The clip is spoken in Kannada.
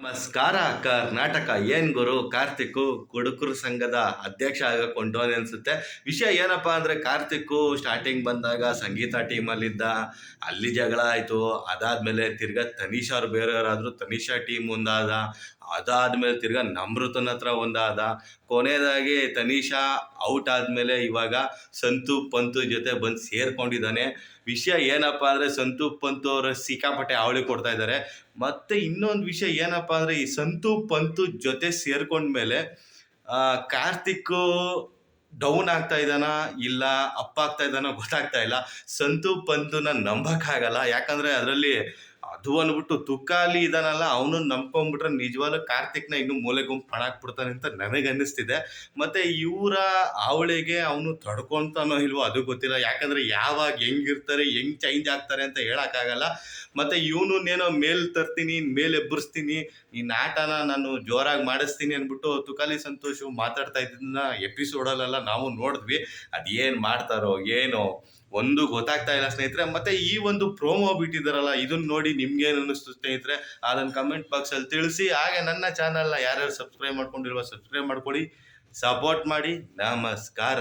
ನಮಸ್ಕಾರ ಕರ್ನಾಟಕ. ಏನ್ ಗುರು ಕಾರ್ತಿಕ್ ಕುಡುಕರ ಸಂಘದ ಅಧ್ಯಕ್ಷ ಆಗಕ್ಕೆ ಹೊಂಟೋನೆ ಅನ್ಸುತ್ತೆ. ವಿಷಯ ಏನಪ್ಪಾ ಅಂದ್ರೆ, ಕಾರ್ತಿಕ್ ಸ್ಟಾರ್ಟಿಂಗ್ ಬಂದಾಗ ಸಂಗೀತ ಟೀಮಲ್ಲಿದ್ದ, ಅಲ್ಲಿ ಜಗಳ ಆಯ್ತು. ಅದಾದ್ಮೇಲೆ ತಿರ್ಗಾ ತನಿಷಾ ಅವ್ರು ಬೇರೆಯವರಾದ್ರು, ತನಿಷಾ ಟೀಮ್ ಒಂದಾದ. ಅದಾದ್ಮೇಲೆ ತಿರ್ಗಾ ನಮ್ರತನ ಹತ್ರ ಒಂದಾದ. ಕೊನೆಯದಾಗಿ ತನಿಷಾ ಔಟ್ ಆದ್ಮೇಲೆ ಇವಾಗ ಸಂತು ಪಂತು ಜೊತೆ ಬಂದು ಸೇರ್ಕೊಂಡಿದ್ದಾನೆ. ವಿಷಯ ಏನಪ್ಪಾ ಅಂದ್ರೆ, ಸಂತು ಪಂತು ಅವರು ಸಿಕ್ಕಾಪಟ್ಟೆ ಅವಳಿ ಕೊಡ್ತಾ ಇದ್ದಾರೆ. ಮತ್ತೆ ಇನ್ನೊಂದು ವಿಷಯ ಏನಪ್ಪಾ ಅಂದ್ರೆ, ಈ ಸಂತು ಪಂತು ಜೊತೆ ಸೇರ್ಕೊಂಡ್ಮೇಲೆ ಕಾರ್ತಿಕ್ ಡೌನ್ ಆಗ್ತಾ ಇದ್ದಾನ ಇಲ್ಲ ಅಪ್ ಆಗ್ತಾ ಇದ್ದಾನೋ ಗೊತ್ತಾಗ್ತಾ ಇಲ್ಲ. ಸಂತು ಪಂತುನ ನಂಬಕ್ಕಾಗಲ್ಲ, ಯಾಕಂದ್ರೆ ಅದರಲ್ಲಿ ಅದು ಅಂದ್ಬಿಟ್ಟು ತುಕಾಲಿ ಇದಾನಲ್ಲ, ಅವನು ನಂಬ್ಕೊಂಡ್ಬಿಟ್ರೆ ನಿಜವಾಗ್ಲೂ ಕಾರ್ತಿಕ್ನ ಇನ್ನು ಮೂಲೆ ಗುಂಪು ಹಾಕ್ಬಿಡ್ತಾನೆ ಅಂತ ನನಗೆ ಅನ್ನಿಸ್ತಿದೆ. ಮತ್ತೆ ಇವರ ಅವಳಿಗೆ ಅವನು ತಡ್ಕೊಂತಾನೋ ಇಲ್ವೋ ಅದು ಗೊತ್ತಿಲ್ಲ, ಯಾಕಂದ್ರೆ ಯಾವಾಗ ಹೆಂಗಿರ್ತಾರೆ ಹೆಂಗ್ ಚೇಂಜ್ ಆಗ್ತಾರೆ ಅಂತ ಹೇಳಕ್ಕಾಗಲ್ಲ. ಮತ್ತೆ ಇವನೇನೋ ಮೇಲ್ ತರ್ತೀನಿ, ಮೇಲ್ ಎಬ್ಬರಿಸ್ತೀನಿ, ಈ ಆಟನ ನಾನು ಜೋರಾಗಿ ಮಾಡಿಸ್ತೀನಿ ಅಂದ್ಬಿಟ್ಟು ತುಕಾಲಿ ಸಂತೋಷ್ ಮಾತಾಡ್ತಾ ಇದ್ದನ್ನ ಎಪಿಸೋಡಲ್ಲೆಲ್ಲ ನಾವು ನೋಡಿದ್ವಿ. ಅದೇನ್ ಮಾಡ್ತಾರೋ ಏನೋ ಒಂದು ಗೊತ್ತಾಗ್ತಾ ಇಲ್ಲ ಸ್ನೇಹಿತರೆ. ಮತ್ತೆ ಈ ಒಂದು ಪ್ರೋಮೋ ಬಿಟ್ಟಿದಾರಲ್ಲ, ಇದನ್ನ ನೋಡಿ ನಿಮ್ಗೇನು ಅನ್ನಿಸ್ತು ಸ್ನೇಹಿತರೆ, ಅದನ್ನ ಕಮೆಂಟ್ ಬಾಕ್ಸ್ ಅಲ್ಲಿ ತಿಳಿಸಿ. ಹಾಗೆ ನನ್ನ ಚಾನಲ್ನ ಯಾರ್ಯಾರು ಸಬ್ಸ್ಕ್ರೈಬ್ ಮಾಡ್ಕೊಂಡಿಲ್ವೋ ಸಬ್ಸ್ಕ್ರೈಬ್ ಮಾಡ್ಕೊಳ್ಳಿ, ಸಪೋರ್ಟ್ ಮಾಡಿ. ನಮಸ್ಕಾರ.